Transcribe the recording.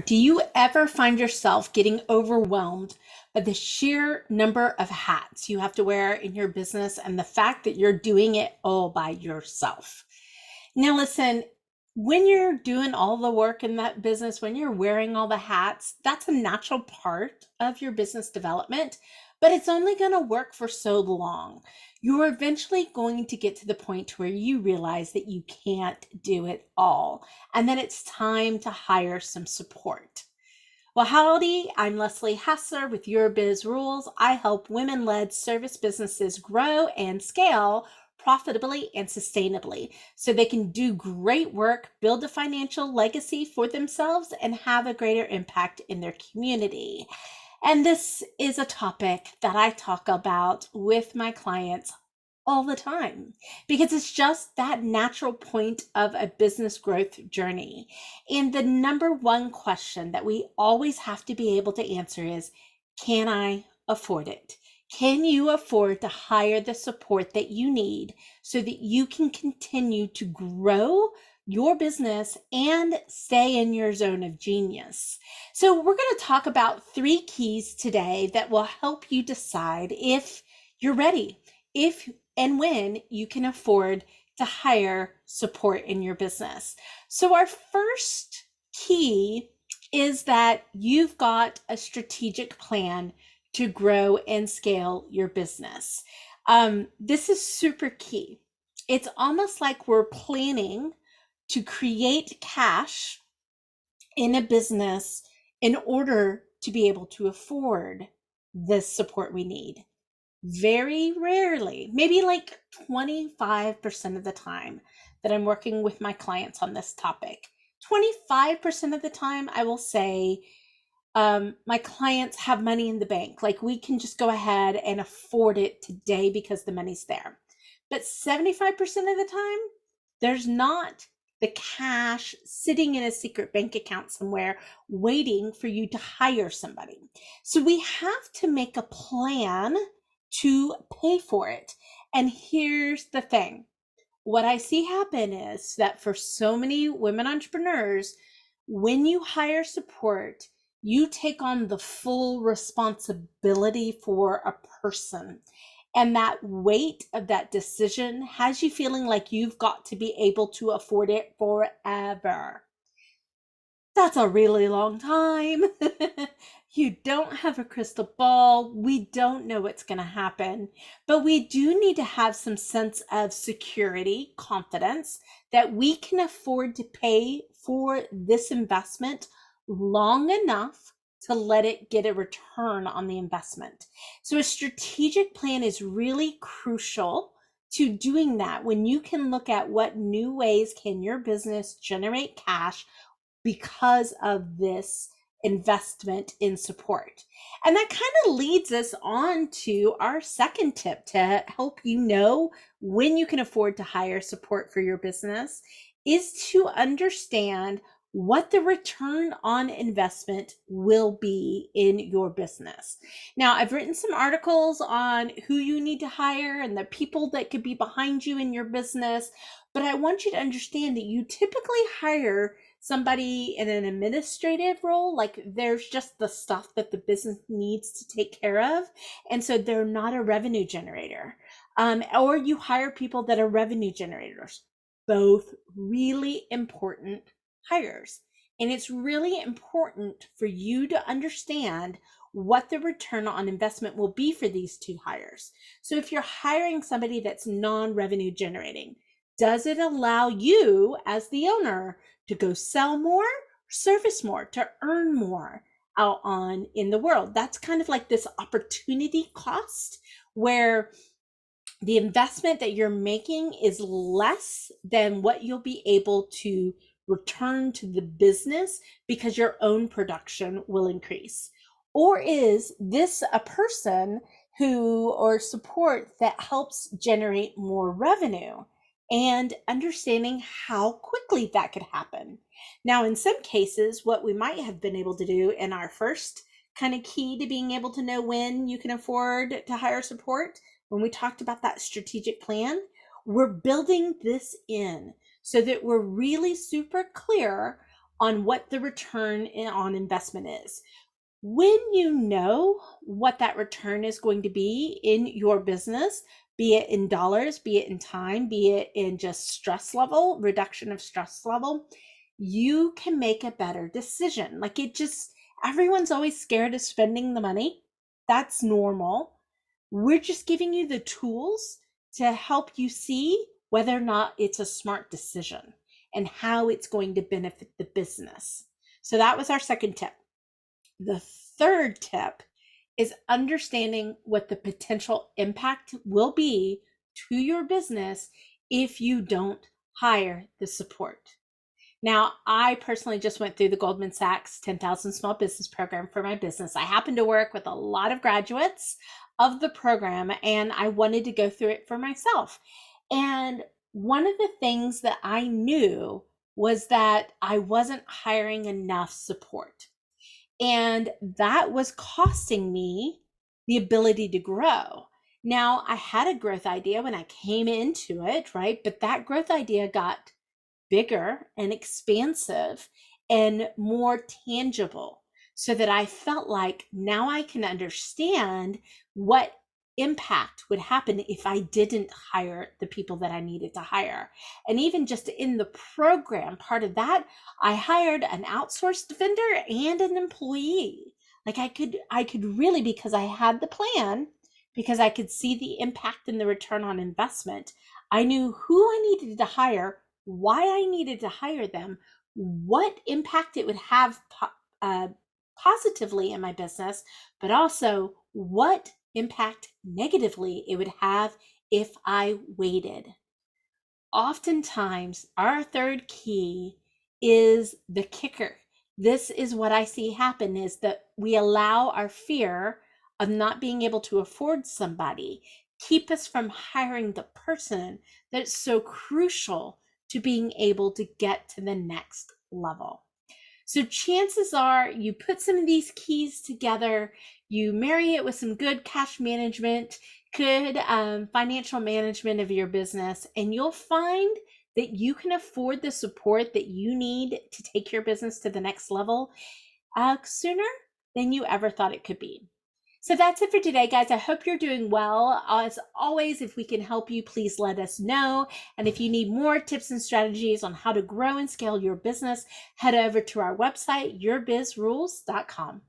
Do you ever find yourself getting overwhelmed by the sheer number of hats you have to wear in your business and the fact that you're doing it all by yourself? Now, listen, when you're doing all the work in that business, when you're wearing all the hats, that's a natural part of your business development, but it's only going to work for so long. You're eventually going to get to the point where you realize that you can't do it all and that it's time to hire some support. Well, howdy, I'm Leslie Hassler with Your Biz Rules. I help women led service businesses grow and scale profitably and sustainably so they can do great work, build a financial legacy for themselves, and have a greater impact in their community. And this is a topic that I talk about with my clients all the time because it's just that natural point of a business growth journey. And the number one question that we always have to be able to answer is, can I afford it? Can you afford to hire the support that you need so that you can continue to grow your business and stay in your zone of genius? So we're going to talk about 3 keys today that will help you decide if you're ready, if and when you can afford to hire support in your business. So our first key is that you've got a strategic plan to grow and scale your business. This is super key. It's almost like we're planning to create cash in a business in order to be able to afford the support we need. Very rarely, maybe like 25% of the time that I'm working with my clients on this topic, 25% of the time, I will say, my clients have money in the bank. Like we can just go ahead and afford it today because the money's there. But 75% of the time, there's not the cash sitting in a secret bank account somewhere waiting for you to hire somebody. So we have to make a plan to pay for it. And here's the thing. What I see happen is that for so many women entrepreneurs, when you hire support, you take on the full responsibility for a person. And that weight of that decision has you feeling like you've got to be able to afford it forever. That's a really long time. You don't have a crystal ball. We don't know what's going to happen, but we do need to have some sense of security, confidence that we can afford to pay for this investment long enough to let it get a return on the investment. So a strategic plan is really crucial to doing that when you can look at what new ways can your business generate cash because of this investment in support. And that kind of leads us on to our second tip to help you know when you can afford to hire support for your business is to understand what the return on investment will be in your business. Now, I've written some articles on who you need to hire and the people that could be behind you in your business, but I want you to understand that you typically hire somebody in an administrative role, like there's just the stuff that the business needs to take care of. And so they're not a revenue generator. Or you hire people that are revenue generators, both really important hires. And it's really important for you to understand what the return on investment will be for these two hires. So if you're hiring somebody that's non-revenue generating, does it allow you as the owner to go sell more, service more, to earn more out on in the world? That's kind of like this opportunity cost where the investment that you're making is less than what you'll be able to return to the business because your own production will increase. Or is this a person who or support that helps generate more revenue? And understanding how quickly that could happen. Now, in some cases, what we might have been able to do in our first kind of key to being able to know when you can afford to hire support, when we talked about that strategic plan, we're building this in so that we're really super clear on what the return on investment is. When you know what that return is going to be in your business, be it in dollars, be it in time, be it in just stress level, reduction of stress level, you can make a better decision. Like everyone's always scared of spending the money. That's normal. We're just giving you the tools to help you see whether or not it's a smart decision and how it's going to benefit the business. So that was our second tip. The third tip is understanding what the potential impact will be to your business if you don't hire the support. Now, I personally just went through the Goldman Sachs 10,000 Small Business Program for my business. I happen to work with a lot of graduates of the program, and I wanted to go through it for myself. And one of the things that I knew was that I wasn't hiring enough support. And that was costing me the ability to grow. Now, I had a growth idea when I came into it, right? But that growth idea got bigger and expansive and more tangible, so that I felt like now I can understand what impact would happen if I didn't hire the people that I needed to hire. And even just in the program, part of that, I hired an outsourced vendor and an employee. Like I could really, because I had the plan, because I could see the impact and the return on investment, I knew who I needed to hire, why I needed to hire them, what impact it would have positively in my business, but also what impact negatively it would have if I waited. Oftentimes, our third key is the kicker. This is what I see happen, is that we allow our fear of not being able to afford somebody keep us from hiring the person that's so crucial to being able to get to the next level. So chances are you put some of these keys together, you marry it with some good cash management, good financial management of your business, and you'll find that you can afford the support that you need to take your business to the next level sooner than you ever thought it could be. So that's it for today, guys. I hope you're doing well. As always, if we can help you, please let us know. And if you need more tips and strategies on how to grow and scale your business, head over to our website, yourbizrules.com.